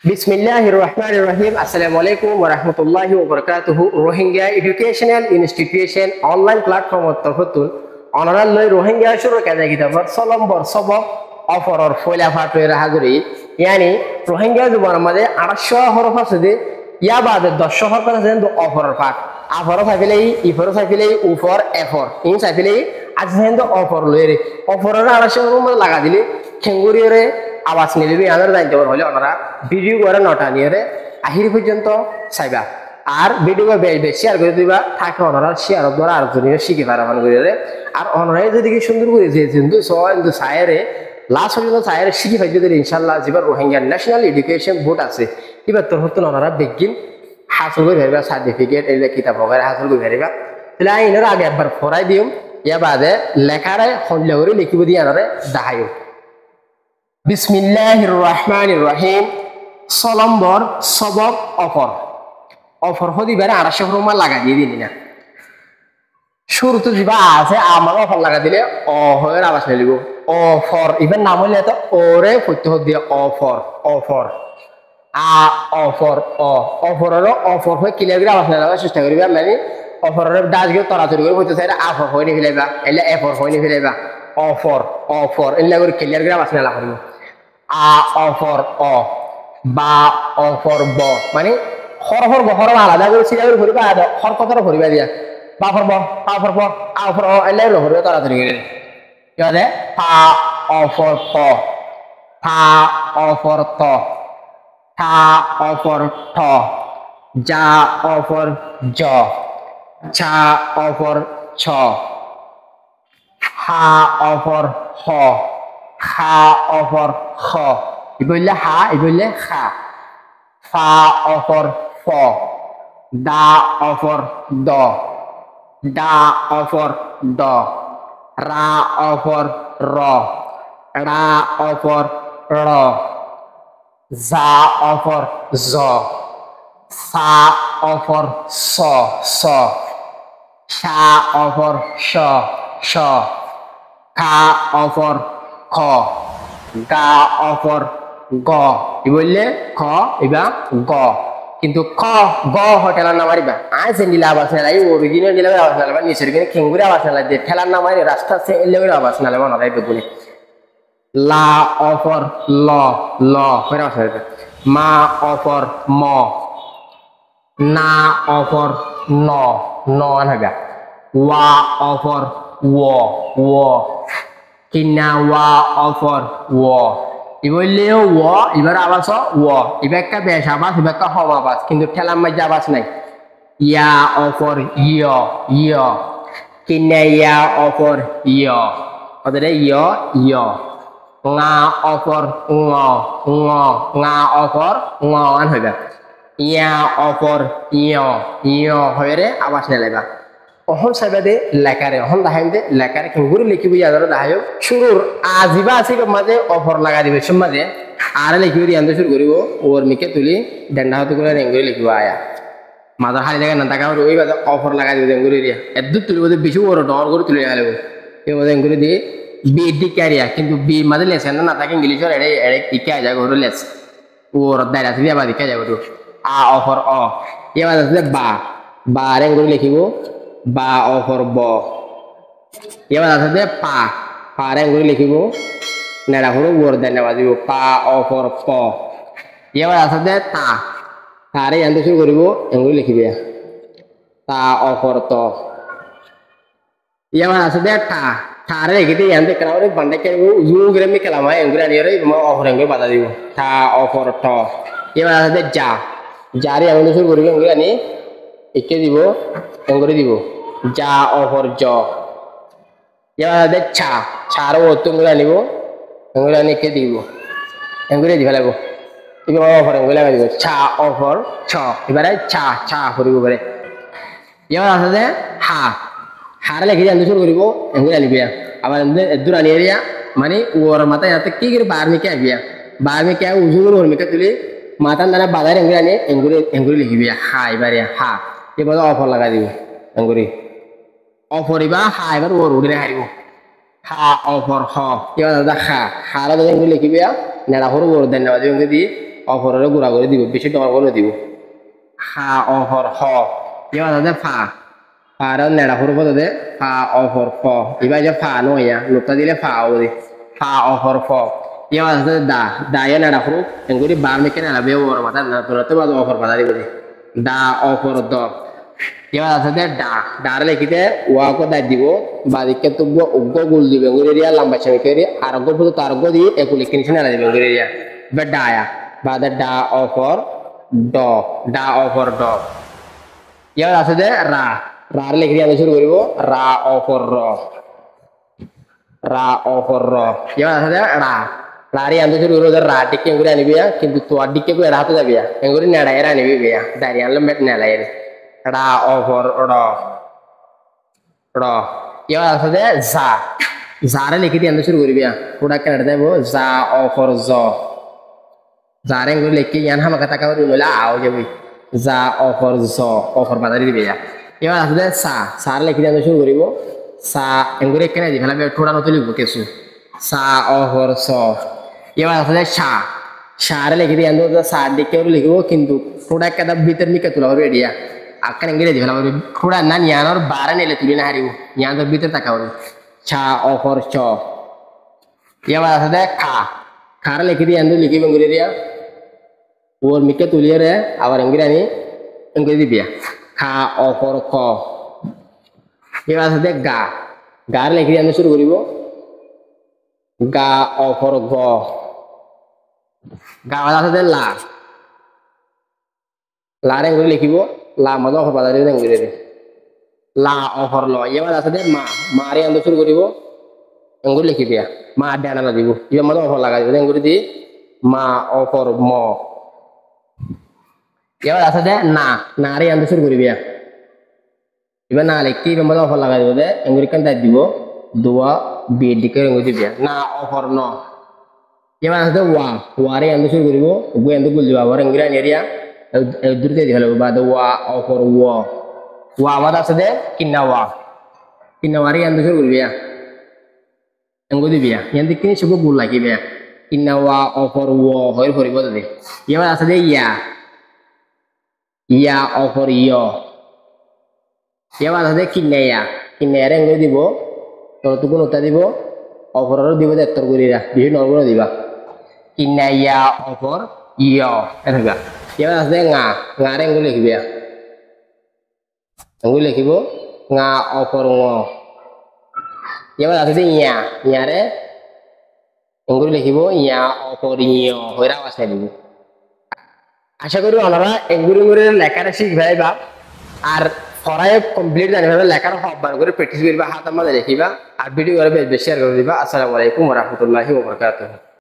বিসমিল্লাহির রহমানির রহিম। আসসালামু আলাইকুম ওয়া রাহমাতুল্লাহি ওয়া বারাকাতুহু। রোহিঙ্গা এডুকেশনাল ইনস্টিটিউশন অনলাইন প্ল্যাটফর্মত তরফতুল অনারাল লই রোহিঙ্গা শুরু কাজা কিতাবত সলম্বর সবক অফরর ফয়লা ফাটে রাহাজুরি ইয়ানি রোহিঙ্গা জুবান মাঝে 800 হরফ আছে যে ইয়া বাদে 10 হরফ আছে যে অফরর ফাট আফর ফাইলেই ইফর ফাইলেই উফর এফর ইন ফাইলেই আজ হেন্দ অফর লইরে অফরর 800 হরফ লাগা দিলে খেঙ্গুরিরে আওয়াজ নিলিবি আমাদের জানতে পারবো হলে ওনারা ভিডিও করে নটা নিয়ে আহির পর্যন্ত চাইবা আর ভিডিও শেয়ার করে দিবা থাকে ওনারা শেয়ার দ্বারা আর জন্য শিখে পারাবান করে আর ওনারাই যদি সুন্দর করে কিন্তু কিন্তু সায়েরে লাস্ট পর্যন্ত সায়েরে শিখে পাইতে দিলে ইনশাল্লাহ যেবার রোহিঙ্গা ন্যাশনাল এডুকেশন বোর্ড আছে এবার তোর হতো ওনারা বেগিন হাসল করে ফেরবা সার্টিফিকেট এই কিতাব বগারে হাসল করে ফেরবা তাহলে আইনের আগে একবার ফরাই দিম ইয়া বাদে লেখারে হল্লা করে লিখিব দিয়ে আনারে দেখাইও। বিসমিল্লাহির রহমানির রহিম। সলম্বর সবক অফর অফর হদিবারে 800 রুমা লাগা দিয়ে দিলি না শুরুতে যা আছে আমার অফর লাগা দিলে অ হয়ে আওয়াজ নিলিব অফর ইভেন নাম হইলে তো ওরে পড়তে দিয়ে অফর অফর আ অফর অফরের অফর হয়ে ক্লিয়ার করে আওয়াজ নেওয়ার চেষ্টা করিবা মানে অফরের ডাজ গিয়ে তরাতরি করে পড়তে চাই আফর হয়ে নি ফেলাইবা এলে এফর হয়ে নি ফেলাইবা অফর অফর এলে করে ক্লিয়ার করে আওয়াজ নেওয়া করিব। আ অফর অ বা অফর ব মানে হরফর বহর আলাদা করে সিধা করে ভরিবা হর কথাটা ভরিবা দিয়া বাফর ব আফর ব আফর অ এলে ভরিবা তাড়াতাড়ি করে ইয়াদে ফা অফর ফ ফা অফর ত থা অফর ঠ যা অফর জ ছা অফর ছ হা অফর হ খা অফর খ ইবইলে হা ইবইলে খা ফা অফর ফ দা অফর দ দা অফর ড রা অফর র রা অফর র জা অফর জ সা অফর স স শা অফর শ শ খা অফর খ গা অফর গ বললে খ এবার গ কিন্তু খ গ ঠেলার নাম মারিবা আজ নীলা আবাস নালাই অরিজিনাল নীলা আবাস নালাবা নিচের কিনে খেঙ্গুরে আবাস নালাই দিয়ে ঠেলার নাম মারি রাস্তা সে এলে আবাস নালাবা নড়াই বেগুনে লা অফর ল ল হয়ে আবাস নালাবা মা অফর ম না অফর ন ন আনহাবা ওয়া অফর ও কিনা ওয়া অফর ও ইবলে ও এবার আবাস ও এবার একটা বেশ আবাস এবার একটা হম আবাস কিন্তু ঠেলার মাঝে আবাস নাই ইয়া অফর ইয় ইয় কিনা ইয়া অফর ইয় ওদের ইয় ইয় ngা অফর ng ngা অফর ng আন হইবা ইয়া অফর ইয় ইয় হয়ে আবাস নেলাইবা অহন সাইবাদে লেখারে অহন দাহাইম দে লেখারে কেঙ্গুরি লিখিবি আদার দাহাইও শুরুর আজিবা আছে মাঝে অফর লাগা দিবে মাঝে আর লিখিবি দিয়ে শুরু করিব ওর মিকে তুলি ডান্ডা হাতে করে এঙ্গুরি লিখিব আয়া মাদার হালি জায়গা না টাকা ওই বাদে অফর লাগা দিবে এঙ্গুরি দিয়া এদ্দু তুলিব বেশি ওর ডর করে তুলে গেল এই মাঝে এঙ্গুরি দিয়ে বি ডি ক্যারিয়া কিন্তু বি মাঝে লেছে না থাকে ইংলিশর এড়ে এড়ে ইকা যায় ঘরে লেস ওর দায়রা থেকে আবার ইকা যায় ঘরে আ অফর অ এবার আছে বা বা এঙ্গুরি লিখিব বা অফর ব এবার আছে পা পারে এঙ্গুরি লিখিব নেড়া হলো ওর দেন বাজিব পা অফর প এবার আছে তা তারে এন্ড শুরু করিব এঙ্গুরি লিখিবে তা অফর ত এবার আছে টা তারে এগিতে এন্ড কারে বান্ডে করব ইউ গ্রামে কালামা এঙ্গুরি আনিরে অফর এঙ্গুরি বাধা দিব তা অফর ট এবার আছে যা যারে এন্ড শুরু করিব এঙ্গুরি আনি একে দিব এঙ্গুরি দিব যা অফর জ এবার ছা ছাড়ো অতুঙ্গুরি আনিব এঙ্গুরি আনি কে দিব এঙ্গুরি দিব লাগবো এবার অফর এঙ্গুরি লাগা দিব ছা অফর ছ এবারে ছা ছা করিব এবারে এবার আছে হা হারে লিখে জানতে শুরু করিব এঙ্গুরি আনিবি আবার এদুর আনি এরিয়া মানে ওর মাথায় যাতে কি করে বার মিকে আবিয়া বার মিকে উজুগুলো ওর মিকে তুলি মাথার দ্বারা বাজার এঙ্গুরি আনি এঙ্গুরি এঙ্গুরি লিখিবি হা এবারে হা এবার অফর লাগা দিব এঙ্গুরি অফর ইবা হা এবার ওর উড়ে হারিব হা অফর হ এবার দাদা হা হারা দাদা এঙ্গুরি লিখিবি নেড়া হরু ওর দেন বাজে এঙ্গুরি দি অফরের গুড়া করে দিব বেশি ডর করে দিব হা অফর হ এবার আছে ফা ফার নেড়া ফুরব দে ফা অফর ফ এবার যে ফা নয়া লোকটা দিলে ফা ওরে ফা অফর ফ এবার আছে দা দা ya নেড়া ফুরু এঙ্গুরি বার মেকে নেড়া বে ওর মাথা না তোরতে বাদ অফর বাদা দিব দা অফর দ এবার আছে ডা ডার লিখিতে ওয়া কো দা দিব বাদিকে তো উগ্গ গুল দিবে গুরিয়া লম্বা ছবি করে আর গো পুরো তার গো দিয়ে একুলি কিনছে নেড়া দিবে গুরিয়া বে ডায়া বাদা ডা অফর ড ডা অফর ড এবার আছে রা রার লিখে দিয়ে শুরু করব রা অফর র রা অফর র এবার আছে রা রারি আনতে শুরু করব রা টিকে এঙ্গুরি আনিবি কিন্তু তো আডিকে কো এড়া হতে যাবি এঙ্গুরি নেড়া এরা আনিবি বিয়া দাঁড়ি আনলে মেট নেড়া এর রা অফর র র এবার আছে জা জারে লিখে দিয়ে আনতে শুরু করবি পুরা কেটে দেব জা অফর জ জারে এঙ্গুরি লিখে ইয়ান হামা কথা কাও বলে আও যাবি জা অফর জ অফর বাজারি দিবি এবার আছে সা সার লিখে দিয়ে শুরু করিব সা এঙ্গুরি কেনে দি ফেলাবে ঠোড়া নতে লিখব কিছু সা অফর স এবার আছে সা সারে লিখে দিয়ে আনতে সা দিকে লিখব কিন্তু ঠোড়া কাদা ভিতর মিকে তুলা হবে এডিয়া আকান এঙ্গুরি দি ফেলাবে ঠোড়া না নিয়ানোর বারে নিলে তুলি না হারিব নিয়ানোর ভিতর তাকাও সা অফর চ এবার আছে খা খার লিখে দিয়ে আনতে লিখিব এঙ্গুরি দিয়া ওর মিকে তুলিয়ে রে আবার এঙ্গুরি আনি এঙ্গুরি দিবিয়া খা অফর খ এবার আছে গা গার লিখে দিয়ে শুরু করিব গা অফর গ গা আছে লা লার এঙ্গুরি লিখিব লা মজা অফর বাজারে এঙ্গুরি রে লা অফর ল এবার আছে মা মারে আনতে শুরু করিব এঙ্গুরি লিখিবিয়া মা ডানা লাগিব এবার মজা অফর লাগা দিব এঙ্গুরি দি মা অফর ম এবার আছে না নারে আনতে শুরু করিবিয়া এবার না লিখতে এবার মজা অফর লাগা দিব এঙ্গুরি কান দাই দিব দোয়া বিয়ে দিকে এঙ্গুরি দিবিয়া না অফর ন এবার আছে ওয়া ওয়ারে আনতে শুরু করিব গু আনতে গুল দিব আবার এঙ্গুরি আনি এরিয়া দূরতে দি ফেলব বাদ ওয়া অফর ওয়া ওয়া আবার আছে কিন্না ওয়ারে আনতে শুরু করিবিয়া এঙ্গুরি দিবিয়া ইয়ান দিকে সব গুল লাগিবিয়া কিন্না ওয়া অফর ওয়া হইর ফরিব দে এবার আছে ইয়া অফর ইয় এবার আছে কিন্নাইয়া এঙ্গুরি দিব তোরটুকু নতা দিব অফরের দিব এত্তর করিরা বিহু নরগুলো দিবা কিন্নাইয়া অফর ইয় এথা এবার আছে ngaরে এঙ্গুরি লিখিবিয়া এঙ্গুরি লিখিব nga অফর ঙ এবার আছে ইয়ারে এঙ্গুরি লিখিব ইয়া অফর ইয় হইরা আছে দিব আশা করি আপনারা এঙ্গুরি লেখাটা শিখবাই বা আর পড়ায় কমপ্লিট জানি ভাবে লেখার হবার করে প্র্যাকটিস করবা হাত আমাদের দেখিবা আর ভিডিও করে বেশি শেয়ার করে দিবা। আসসালামু আলাইকুম ওয়া রাহমাতুল্লাহি ওয়া বারাকাতুহু।